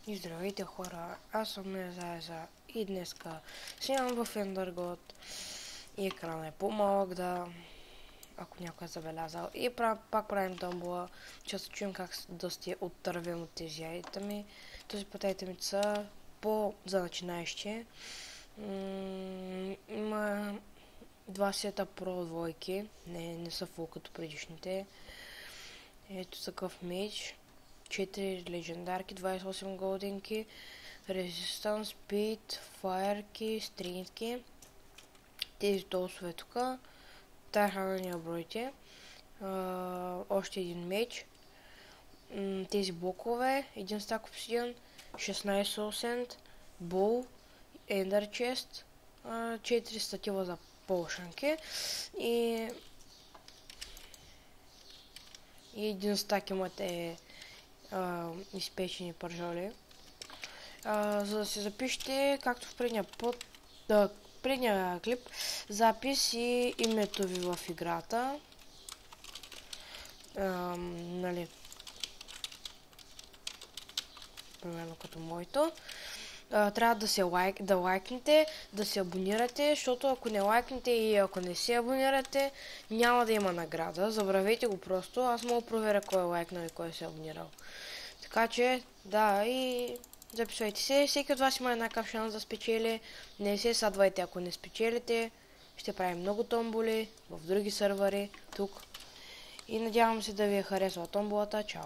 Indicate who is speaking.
Speaker 1: И здравейте хора, аз съм Незаеза и днеска снимам в Ендъргот и екранът е по-малък, да, ако някой е забелязал. И пак правим тъмбула, че се чуем как да сте оттървен от тези айтеми. Този път айтемите са за начинаещи. Има два сета Pro двойки, не са фул като предишните. Ето такъв меч. 4 легендарки, 28 голденки, Resistance, Speed, Fire, стринки. Тези толсове тук. Тая не бройте. Още един меч. Тези блокове. Един стак обсидиан, 16 осент, Bull, Ender Chest, 4 статива за полшанки и един стак имате изпечени пържоли. За да се запишете, както в предния клип, запис и името ви в играта. Нали, примерно като моето. Трябва да лайкнете, да се абонирате, защото ако не лайкнете и ако не се абонирате, няма да има награда. Забравете го просто, аз мога да проверя кой е лайкнал и кой се е абонирал. Така че, да, и записвайте се. Всеки от вас има еднакъв шанс да спечели. Не се садвайте, ако не спечелите. Ще правим много томболи в други сървъри тук. И надявам се да ви е харесала томболата. Чао!